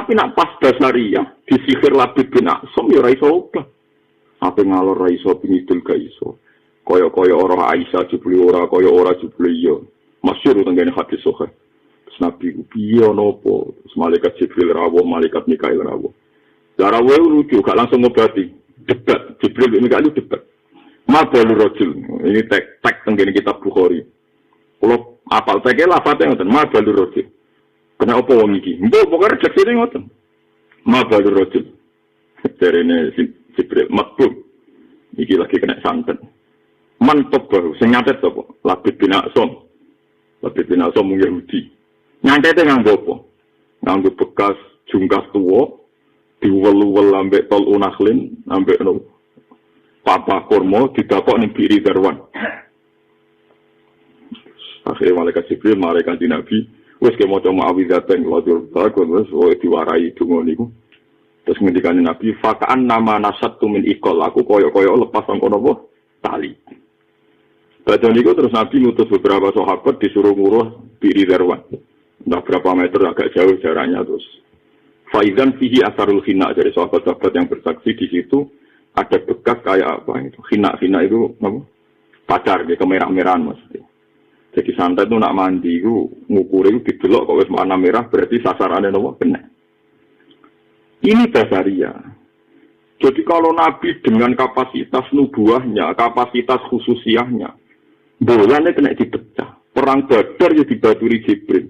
Tapi nak pas Basaria disihir Labid bin A'sam ya ora iso obah. Ape ngalor ra iso pingidul ga iso. Kaya-kaya ora Aisyah jebule ora kaya ora jebule iya. Masyhur tengene hadis sahih. Nabi piye napa? Malaikat Jibril rawuh, malaikat Mikail rawuh. Lah rawuh lucu gak langsung ngobati. Debat Jibril bin Mikail debat. Mabul rajul. Ini tek tengene kitab Bukhari. Kalau apal teke lafate ngoten, mabul rajul. Kena apa wong iki? Mbok pokoke rejeksine ngoten. Mabul rajul. Derene Jibril makbul. Iki lagi kena santet. Mantap baru sing nyatet sapa? Labid bin A'sam. Labid bin A'sam wong Yahudi. Nyantete nganggo apa? Nganggo bekas jungkas tuwa diwel-wel ambek tol unaklin ambek papa kurma didapok ning biri darwan. Akhirnya malaikat Jibril mare kanjeng Nabi wis ke maca ma'awidzaten ladur bakon wis diwarai donga niku. Terus ngendikane Nabi fakaan nama nasattu min iqal aku koyo-koyo lepas sangko napa tali. Baca niku terus Nabi ngutus beberapa sahabat disuruh nguruh biri darwan. Entah berapa meter agak jauh jaraknya terus. Faizan fihi asarul khina dari sahabat-sahabat yang bersaksi di situ ada bekas kayak apa itu khina itu apa? Pacar dia kemerah-merahan maksudnya. Jadi santet itu nak mandi itu ngukur itu didelok kok wis warna merah berarti sasarannya nopo kena. Ini Basaria. Jadi kalau Nabi dengan kapasitas nubuahnya, kapasitas khususiahnya, bolanya kena dipecah. Perang Badar ya dibaturi Jibril.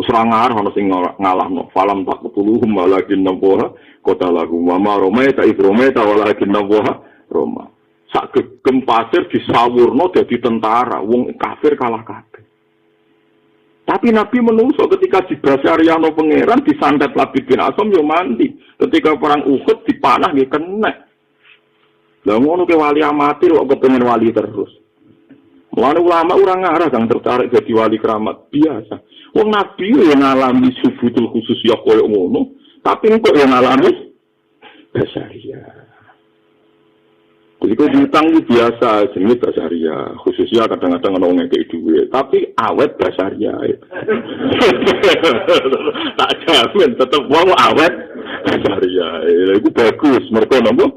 Usrangar ana sing ngalahno falam taqtuluhum walakin nabuha qatalahum wa ma ramaita id ramaita walakin nabuha roma. Sak gegem pasir disawurno dadi tentara, wong kafir kalah kabeh. Tapi Nabi menungso ketika di Basaryano pangeran disantet Labid bin A'sam yo mandi. Ketika perang Uhud dipanah nggih kena. Lah ngono ke wali amatir kok kepengin wali terus. Mulane ulama orang ngarah kang tertarik jadi wali keramat biasa. Wong Nabi yang ngalami subutul khusus ya koyo ngono, tapi kok yang ngalami Basaria. Jadi kok diutang itu biasa, jenis Basaria. Khususnya kadang-kadang orang ngekei duit, tapi awet Basaria. Tak jamin, tetap wong awet Basaria. Itu bagus, mereka napa?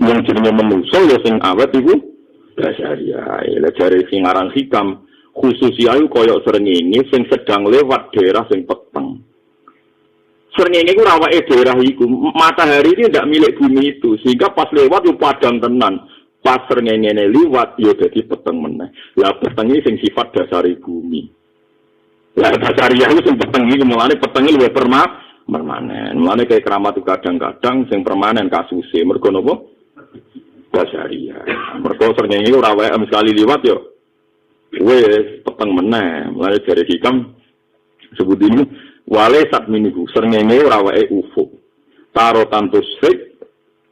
Yang jenenge menungso ya sing awet iku Basaria. Lah jare sing aran hikam khususnya itu koyok srengenge sing sedang lewat daerah sing peteng. Srengenge ku rawake daerah iku, matahari ini tidak milik bumi itu, sehingga pas lewat yo padang tenan. Pas srengenge liwat yo dadi peteng meneh. Lah peteng iki sing sifat dasari bumi. Lah Basaria itu sing peteng iki mulane petenge luwih permanen. Mulane kayak keramat kadang-kadang sing permanen kasuse. Mergo napa? Basaria. Mergo srengenge ora wae sekali liwat yo wes peteng meneh. Mulai dari hikam sebut ini wale sat miniku srengenge ora wae ufuk. Tarotan tusrik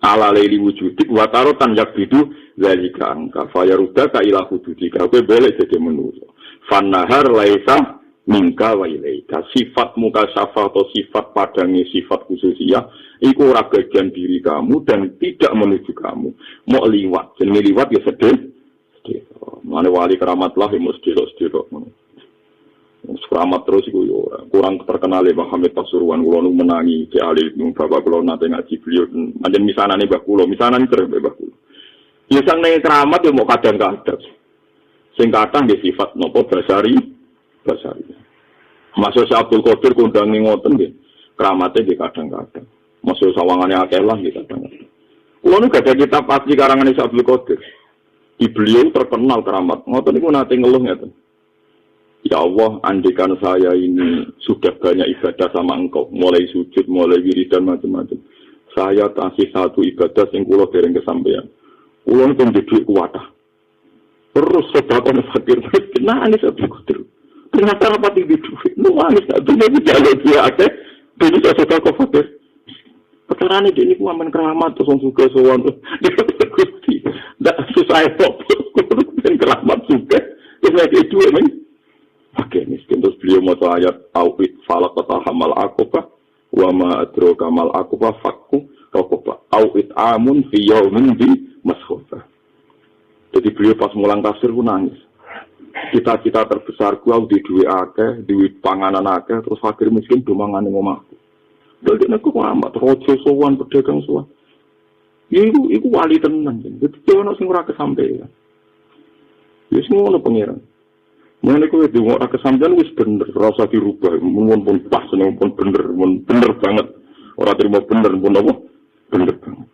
ala laili wujudik wa tarotan yakbidu zalika angka fayaruda ka ila hududika. Kowe boleh jadi manusa. Fanahar laisa minka wa ilaika. Sifat muka syafa atau sifat padangi sifat khususiyah iku ora bagian diri kamu dan tidak menuju kamu. Mau liwat, jenenge liwat ya sedih. Mana wali keramat lah yang mesti sedih. Keramat terus itu kurang terkenal ya Pak Hamid Pasuruan. Kulo menangi ke alih bapak kulo nate ngaji beliau. Anjen misanan nih Mbak Kulo, misanan terus Mbak Kulo. Ya sang neng keramat ya mau kadang-kadang. Sing kadang di sifat nopo Basari. Masuk Abdul Qadir kundangi ngoten nggih. Keramatnya di kadang-kadang. Masuk sawangannya akeh lah di kadang-kadang. Kulo nu gak ada kitab asli karangan Abdul Qadir. Di beliau terkenal keramat. Ngoten niku nate ngeluh ngeten. Ya Allah, andikan saya ini sudah banyak ibadah sama engkau, mulai sujud, mulai wiridan macam-macam. Saya kasih satu ibadah sing kula dereng kesampaian. Kula pun duwe kuwatah. Terus sedekah fakir miskin nangis Abdul Qadir. Ternyata rapat di duit. Nangis dunia iki jalo dia akeh. Dene sedekah fakir. Perkarane dene ku aman keramat terus juga sowan. Gusti. Ndak susah kok. Ben keramat juga. Wis nek duwe men. Oke, miskin terus beliau mau ayat awit falak hamal akobah wa ma adroka mal akobah fakku rokobah awit amun fi yaumin di maskhofah. Jadi beliau pas mulang tafsir pun nangis. Cita-cita terbesarku aku di duit akeh, duit panganan akeh, terus fakir miskin do mangan ning omahku. Dadi nek kok amat rojo sowan pedagang sowan. Iku wali tenan. Dadi ono sing ora kesampean. Wis ngono pangeran. Mene kowe dhewe ora kesampean wis bener, ora usah dirubah. Mun pun pas, pun bener banget. Ora terima bener pun apa? Bener banget.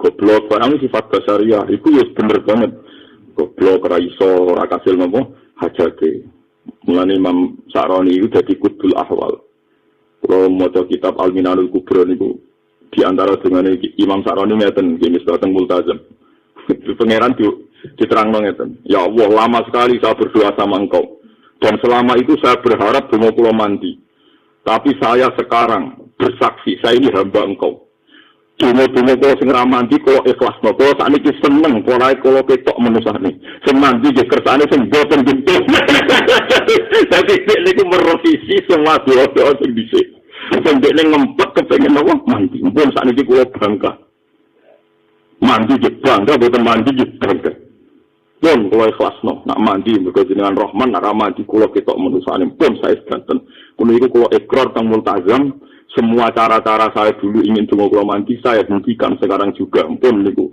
Goblok barang sifat basariah iku wis bener banget. Goblok ora iso ora kasil napa hajate. Mulane Imam Sa'roni itu dadi kutbul ahwal. Kalau maca kitab Al-Minanul Kubra niku di antara dengan Imam Sa'roni ngeten nggih misbateng multazam. Pangeran diterangno ngeten. Ya Allah, lama sekali saya berdoa sama Engkau. Dan selama itu saya berharap donga kula mandi. Tapi saya sekarang bersaksi, saya ini hamba Engkau. Donga-donga kula sing ra mandi kula ikhlas. Kula sakniki seneng kula ketok menusane. Sing mandi nggih kersane sing boten bentuk. Dadi niku merevisi semua doa-doa sing dhisik. Sing dekne ngempet kepengin apa? Mandi. Mumpun sakniki kula bangga. Mandi nggih bangga, boten mandi nggih bangga. Pun kula ikhlasno, nak mandi mergo jenengan Rahman, nak ra mandi kula ketok menusane pun saya sedanten. Kulo iku kula ikrar teng multazam. Semua cara-cara saya dulu ingin donga kula mandi saya hentikan sekarang juga pun niku.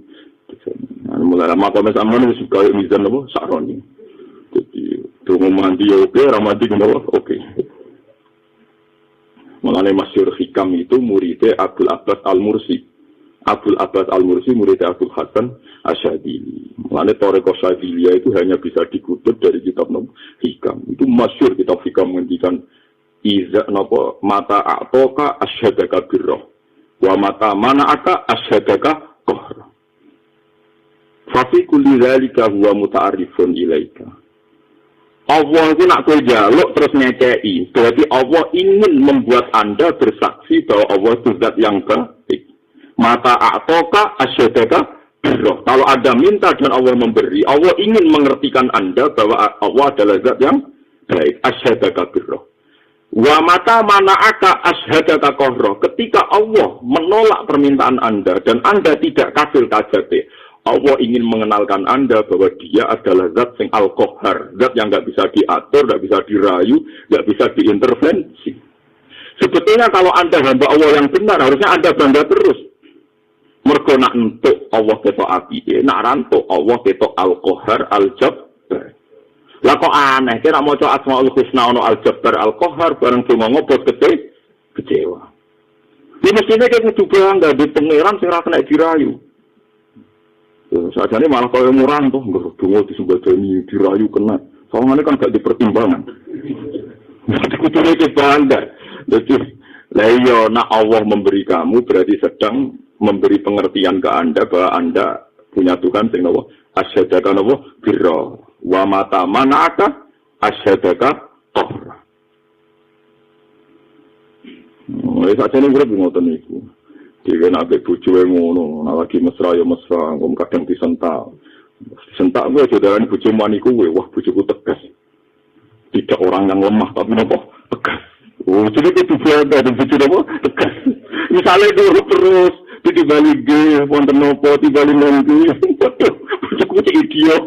Mulai makom sampeyan wis kaya mizan apa Sa'roni. Jadi donga mandi ya oke, ra mandi kenapa? Oke. Mulane masyhur hikam itu muridnya Abdul Abbas Al-Mursi. Abdul Abbas Al-Mursi muridnya Abdul Hasan Asyadili. Mulane Thariqah Syadiliyah itu hanya bisa dikutip dari kitab hikam. Itu masyhur kitab hikam menghentikan Iza napa mata atoka asyhadaka birra wa mata mana'aka asyhadaka qahr. Fa fi kulli dzalika huwa muta'arrifun ilaika. Allah itu nak kowe njaluk terus ngekei. Berarti Allah ingin membuat Anda bersaksi bahwa Allah itu zat yang baik. Mata atoka asyhadaka birra. Kalau Anda minta dan Allah memberi, Allah ingin mengertikan Anda bahwa Allah adalah zat yang baik. Asyhadaka birra. Wa mata mana'aka asyhadaka qahra. Ketika Allah menolak permintaan Anda dan Anda tidak kasil kajate, Allah ingin mengenalkan Anda bahwa Dia adalah zat sing al-qahhar, zat yang enggak bisa diatur, enggak bisa dirayu, enggak bisa diintervensi. Sebetulnya kalau Anda hamba Allah yang benar, harusnya Anda bangga terus. Mergo nak entuk Allah ketok apike, nak rantuk Allah ketok al-qahhar, al-jabbar. Lah kok aneh, kira maca Asmaul Husna ono Al-Jabbar Al-Qahhar bareng cuma ngobot kecewa. Ini mestinya kayak kudu bangga di pangeran sing ra kena dirayu. Sajane malah koyo murang to, nggo donga disembadani dirayu kena. Soalnya kan gak dipertimbangan. Kudu iki bangga. Dadi lah iya nak Allah memberi kamu berarti sedang memberi pengertian ke Anda bahwa Anda punya Tuhan sing napa asyhadaka napa birra. Wa mata mana'aka asyhadaka qahra. Wis ajane urip ngoten niku. Dhewe nek bojoe ngono, nek lagi mesra ya mesra, wong kadang disentak. Sentak gue jodohan bojo maniku wah bojoku tegas. Tidak orang yang lemah tapi napa tegas. Oh, jadi itu biasa dan bojo napa tegas. Misale duruk terus dibalik ge wonten napa dibalik nang bojoku idiot.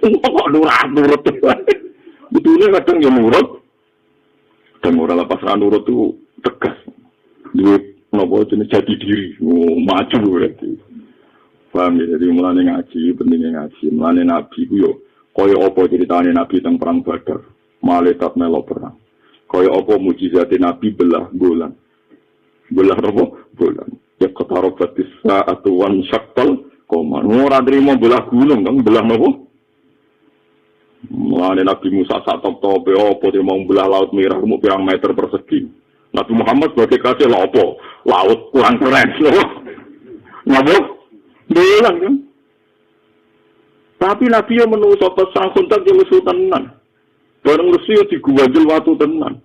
Kok nurut. Betulnya kadang ya nurut. Dan orang lepas nurut itu tegas. Dia nopo jenis jati diri. Maju berarti. Paham ya? Jadi mulanya ngaji, pentingnya ngaji. Mulanya Nabi itu yo. Kaya apa ceritanya Nabi tentang perang Badar. Malaikat melok perang. Kaya apa mujizatnya Nabi belah bulan. Belah apa? Bulan. Ya ketarobatis sa'atuan syaktal. Koma. Ngora terima belah gunung kan. Belah nopo? Mulane Nabi Musa sak top-top apa dia mau belah laut merah mau pirang meter persegi. Nabi Muhammad sebagai kasih apa? Laut kurang keren loh. Ngabuk? Bilang kan. Tapi Nabi yang menunggu pesan kontak yang lesu tenan. Bareng lesu ya diguwajil watu tenan.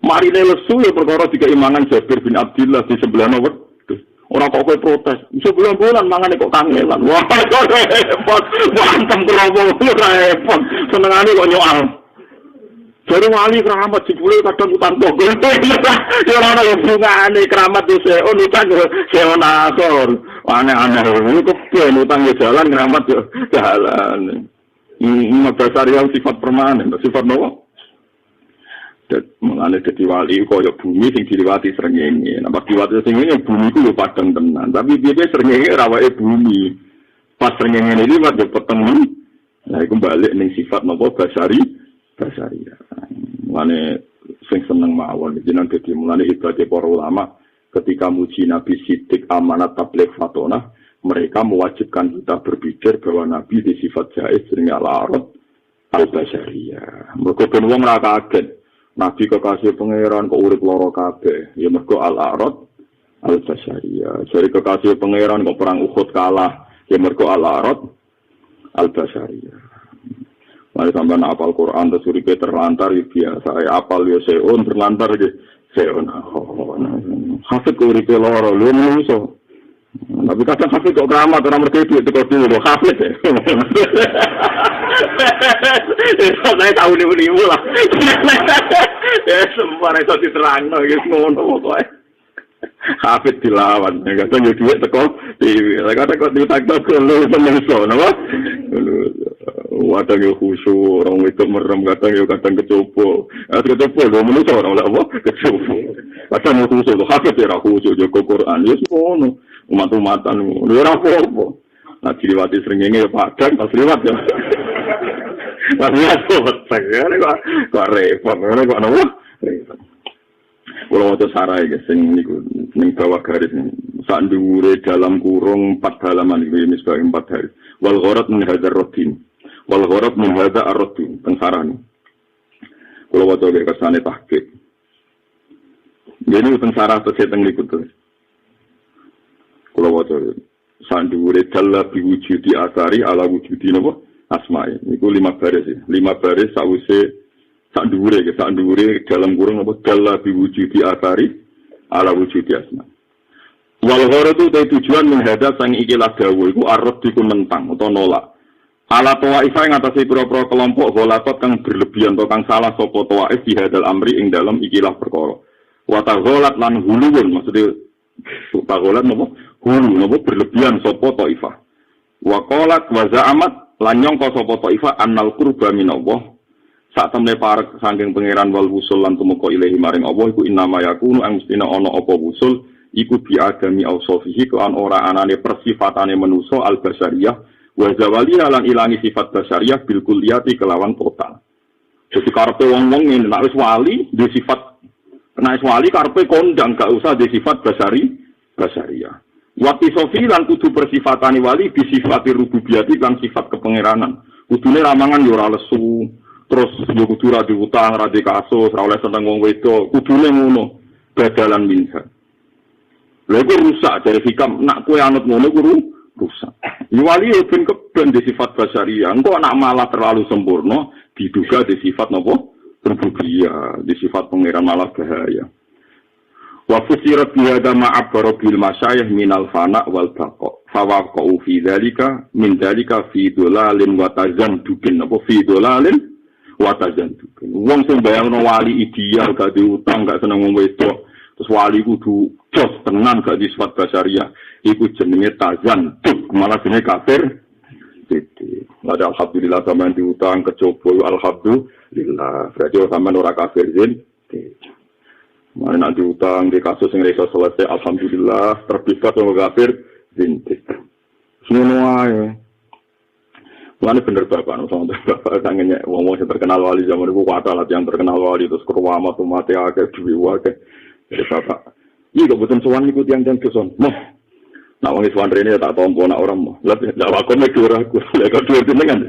Marine lesu ya perkara dikeimangan Jabir bin Abdillah di sebelah nomor. Orang kok kowe protes. Sebulan-bulan mangane kok kangelan. Wah, repot. Wantem kerowo repot. Senengane kok nyoal. Jadi wali keramat jebule kadang utang togel. Ya ora ono hubungane keramat dise utang sewana asor. Aneh-aneh. Kok piye utang ya jalan keramat yo jalan. Ini dasar yang sifat permanen, sifat nopo? Mulane dadi wali kaya bumi sing diliwati srengenge. Nek pas diliwati srengenge bumi ku yo padang tenan. Tapi piye srengenge rawake bumi. Pas srengenge liwat yo peteng. Nah iku balik ning sifat napa basari. Mulane sing seneng mawon jenengan dadi mulane ibadah para ulama ketika muji Nabi Siddiq amanat tabligh fatona mereka mewajibkan kita berpikir bahwa Nabi di sifat jaiz jenenge al-arad al-basyariyah. Mergo ben wong ora kaget Nabi kekasih pangeran kok urip lara kabeh. Ya mergo al-arad al-basyariyah. Jare kekasih pangeran kok perang Uhud kalah. Ya mergo al-arad al-basyariyah. Mari sampeyan apal Quran terus uripe terlantar ya biasa. Apal ya seon terlantar ya seon. Hafid kok uripe lara lho menungso. Tapi kadang hafid kok keramat ora mergo duit teko dulu hafid. Saya tahu nih lah. Ya semua itu diterangno gitu ngono pokoke. Hafid dilawan, kadang yo duit teko TV. Kadang kok ditak-tak lho menungso napa? Kadang yo khusyuk, orang itu merem, kadang kecopo. Kecopo lho menungso ora apa? Kecopo. Kadang yo khusyuk, hafid ora khusyuk jaga Quran. Ya ngono. Umat-umatan ngono ora apa-apa. Nah diliwati srengenge ya padang pas liwat ya. Maksudnya kok repot, kok napa? Kalau waktu sarai guys, yang bawah garis saat dhuwure dalam kurung 4 halaman ini sebagai 4 hari. Wal gharat min hadzal rodin, wal gharat min hadzal ar-rodin tengsaran. Kalau waktu kayak kesane tahqiq. Jadi tengsara terus teng niku terus. Kalau waktu saat dhuwure dalla biwujudi asari ala wujudi napa? Asma'i. Niku 5 baris ya. 5 baris sause sak dhuwure dalam kurung apa dalla biwujudi asari ala wujudi asma. Wal gharatu tujuan menghadap sang ikilah dawuh iku arep diku mentang utawa nolak. Ala tawaifah ing atase pira-pira kelompok golatot kang berlebihan atau kang salah sapa tawaif di hadal amri ing dalam ikilah perkara. Wa taghalat lan huluwun maksude taghalat napa? Hulu napa berlebihan sapa taifah. Wa qalat wa za'amat lan nyangka sapa taifah annal qurba minallah sak temne parek saking pangeran wal wusul lan tumeka ilahi maring Allah iku innama yakunu ang mestina ana apa wusul iku bi adami ausofihi kan ora anane persifatane manusa al basyariyah wa zawali lan ilangi sifat basyariyah bil kulliyati kelawan total. Jadi karepe wong-wong ngene nek wis wali di sifat nek wis wali karepe kondang gak usah di sifat basyariyah. Wati sofi lan kudu persifatane wali di sifati rububiyati lan sifat kepangeranan. Kudune ramangan yo ora lesu. Terus yo kudu ra diutang, ra dikasus, ra oleh seneng wong wedok, kudune ngono, badalan minsa. Lha iku rusak dari hikam, nak kowe anut ngono kuwi rusak. Yo wali yo ben keben di sifat basyariah, engko nak malah terlalu sempurna diduga di sifat napa? Rububiyah, di sifat pangeran malah bahaya. Wa fusirat bihada ma'abara bil masyayikh minal fana wal baqa. Fa waqa'u fi dzalika min dzalika fi dolalin wa tazandubin apa fi dolalin watajan juga. Wong sing bayangno wali ideal gak diutang gak seneng wong wedok. Terus wali kudu jos tenan gak di sifat basyariah. Iku jenenge tazan. Malah jenenge kafir. Jadi, ada alhamdulillah sampean diutang kecoba alhamdulillah. Berarti sampean ora kafir zin. Mana nak diutang di kasus yang iso selesai alhamdulillah terbebas wong kafir zin. Ngono wae. Mulane bener bapak, sama bapak sanggenya wong-wong sing terkenal wali zaman itu kuat lah yang terkenal wali terus kerwamat umate akeh duwe wae. Jadi bapak, iki kok boten sowan niku tiyang-tiyang dosa. Moh. Nak wong sowan rene tak tampa nak ora moh. Lah wakone ki ora aku. Lah kok duwe jenengan.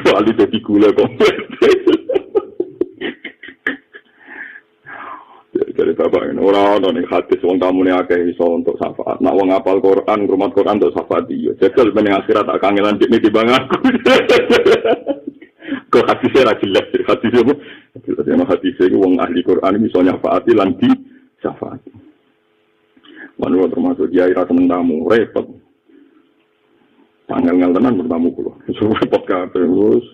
Wali dadi gula kok. Jadi bapak ini orang nih hadis wong tamune akeh iso untuk syafaat. Nak wong apal Quran, ngrumat Quran untuk syafaat iya. Jajal ben akhirat tak kangenan dikne dibang aku. Kok hadisnya ra jelas. Hadisnya apa? Hadisnya iku wong ahli Quran iso nyafaati lan di syafaat. Manu termasuk kiai ra seneng tamu, repot. Tanggal tenan bertamu kula. Repot kabeh terus.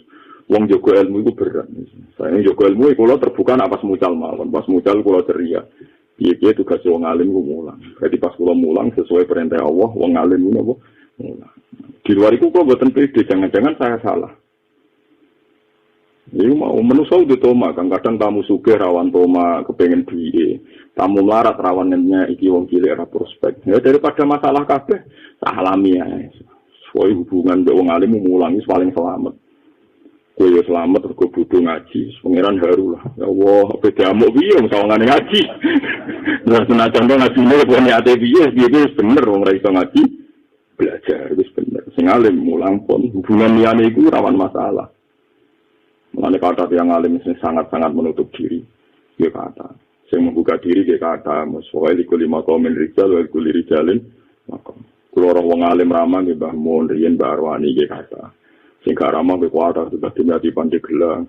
Wong jago ilmu itu berat. Saya jago ilmu itu kalau terbuka nak pas mucal mawon, pas mucal kalau ceria. Iya tugas wong alim ku mulang. Jadi pas kula mulang sesuai perintah Allah, wong alim ku napa mulang. Di luar itu kula mboten pede, jangan-jangan saya salah. Ini mau menusau di toma kan kadang tamu sugih rawan toma kepengen duit, tamu melarat rawannya iki wong cilik ora prospek. Ya daripada masalah kabeh tak alami ya. Soal hubungan mbek wong alim mulangi paling selamat. Kowe yo selamat terus bodho ngaji, pangeran haru lah. Ya Allah, beda amuk piye wong sawangane ngaji. Lah senajan ngajine kok niate piye, piye bener wong ora iso ngaji. Belajar wis bener. Sing alim mulang pun hubungan liyane iku rawan masalah. Mengenai kata yang alim ini sangat-sangat menutup diri. Dia kata, saya membuka diri dia kata, musuhai likuli makomin rijal, likuli rijalin makom. Kalau orang wong alim ramah, dia bahmun, rian, barwani, dia kata. Sehingga ramah, dia kuatar, sudah dimati pandai gelang.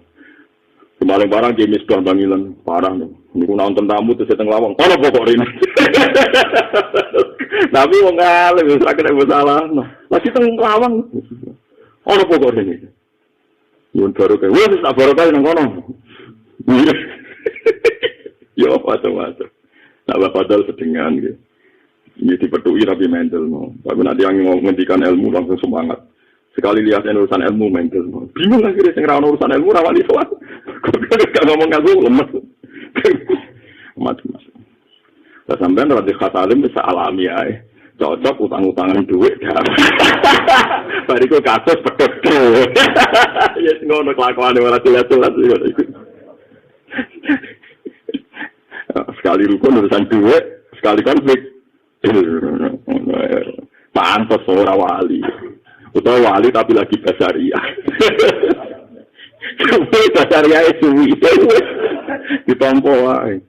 Kemarin parah, dia misbah bangilan, parah nih. Ini aku nonton tamu, terus saya lawang, kalau pokok ini. Tapi wong alim, sakit yang bersalah. Masih tengah lawang. Kalau pokok ini. Yun baru kayak, wah tak baru kali nang kono. Yo macam-macam. Nah, padahal sedengan gitu. Ini dipedui tapi mental no. Tapi nanti yang menghentikan ilmu langsung semangat. Sekali lihat urusan ilmu mental no. Bingung akhirnya sing ra urusan ilmu ra wani sowan. Kok ngomong aku lemes. Macam-macam. Lah sampean ra dikhat alim bisa alami ae. Cocok utang-utangan duit dah. Bariku kasus pedot. Ya ngono kelakuane ora jelas-jelas iku. Sekali rukun urusan duit, sekali konflik. Pantes ora wali. Utawa wali tapi lagi basaria. Basaria suwi. Ditampa wae.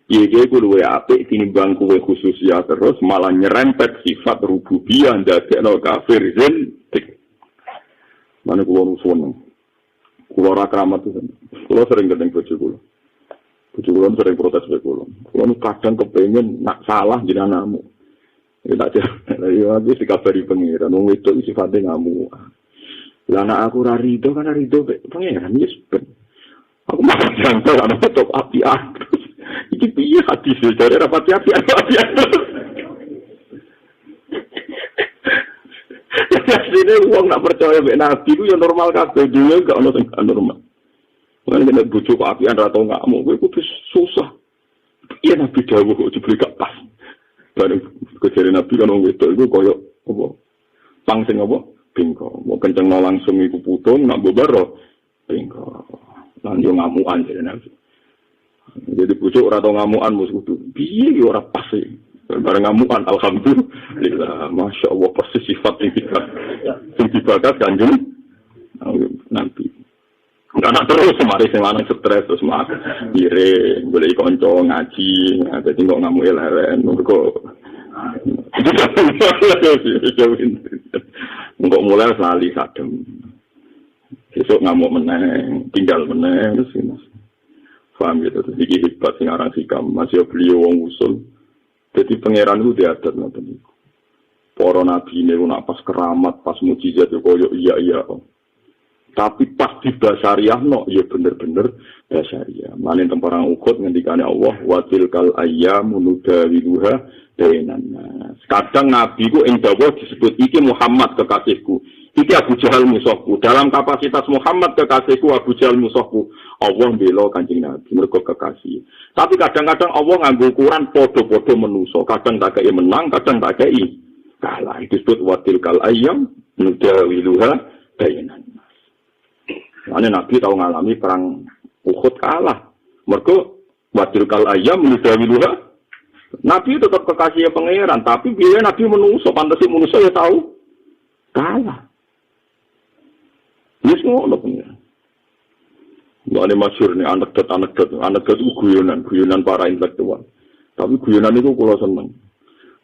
Iya, gue luwe apik tinimbang kue khusus ya terus malah nyerempet sifat rububiyah ndadekno kafir zintik. Mana kulo nusun. Kulo ora kramat itu. Kulo sering gedeng bojo kulo. Bojo kulo sering protes be kulo. Kulo kadang kepengen nak salah jenenganmu. Ya tak ya aku dikabari pangeran wong wedok sifate ngamuk. Lah anak aku ora rido kan rido pangeran yes ben. Aku malah jangkau ana top api terus. Iki piye hadis dari rapat api. Jadi uang nak percaya mek nabi ku ya normal kabeh dunya gak ono sing normal. Mane nek bojo kok apian ra tau ngamuk kowe kudu susah. Iya nabi dawuh kok dibeli gak pas. Bareng kejere nabi kan wong wedok iku koyo apa? Pang sing apa? Bingko. Mau kenceng langsung iku putung nak bobaro bingko. Lan yo ngamukan jare nabi. Jadi pucuk ora tau ngamukan mus kudu. Piye yo ora pas e. Bareng ngamukan alhamdulillah. Masyaallah persis sifat iki. Sing dibakat Kanjeng nanti. Enggak terus semari sing lanang stres terus mak ire golek kanca ngaji, dadi kok ngamuk eleren kok. Engko mulai lali sadem. Besok ngamuk meneh, tinggal meneh terus Mas. Paham gitu, iki hebat sing aran sikam, masih beliau wong usul. Jadi pangeran itu diadat ngoten niku. Para nabi niku nak pas keramat, pas mukjizat yo koyo iya. Tapi pas di basariahno ya bener-bener basariah. Mane temparang Uhud ngendikane Allah wa tilkal ayyamu nudawiluha bainan nas. Kadang nabi ku ing dawa disebut iki Muhammad kekasihku. Iki Abu Jahal musuhku. Dalam kapasitas Muhammad kekasihku, Abu Jahal musuhku. Allah bela Kanjeng Nabi mergo kekasih. Tapi kadang-kadang Allah nganggo ukuran podo-podo menuso. Kadang tak kei menang, kadang tak kei kalah. Itu disebut watilkal ayyam nudawiluha bainan nas. Ane Nabi tahu ngalami perang Uhud kalah. Mergo watilkal ayyam nudawiluha. Nabi tetap kekasih pangeran, tapi biar Nabi menuso, pantesi menuso ya tahu kalah. Yes, ngono punya. Mbak masyhur nih anekdot itu guyonan para intelektual. Tapi guyonan itu kalau seneng.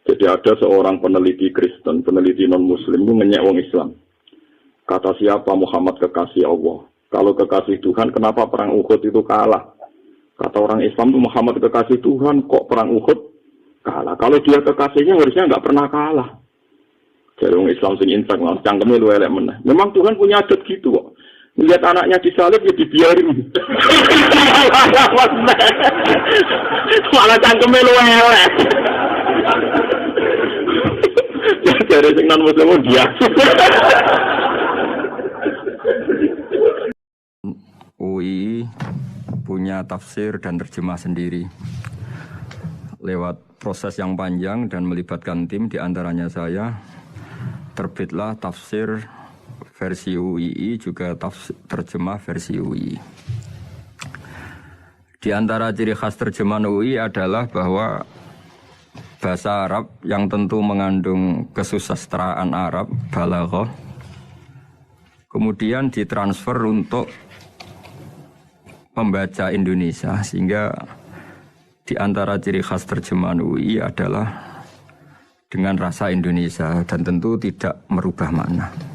Jadi ada seorang peneliti Kristen, peneliti non Muslim itu ngenyek wong Islam. Kata siapa Muhammad kekasih Allah. Kalau kekasih Tuhan, kenapa perang Uhud itu kalah? Kata orang Islam itu Muhammad kekasih Tuhan, kok perang Uhud kalah? Kalau dia kekasihnya harusnya nggak pernah kalah. Jadi orang Islam sing insang lah, cangkemnya lu elek meneh. Memang Tuhan punya adat gitu kok. Lihat anaknya disalib ya dibiarin. Malah cangkemnya lu elek. Jadi sing non muslim dia. UI punya tafsir dan terjemah sendiri. Lewat proses yang panjang dan melibatkan tim, diantaranya saya, terbitlah tafsir versi UI, juga terjemah versi UI. Di antara ciri khas terjemahan UI adalah bahwa bahasa Arab yang tentu mengandung kesusastraan Arab, balaghah, kemudian ditransfer untuk pembaca Indonesia, sehingga di antara ciri khas terjemahan UI adalah dengan rasa Indonesia dan tentu tidak merubah makna.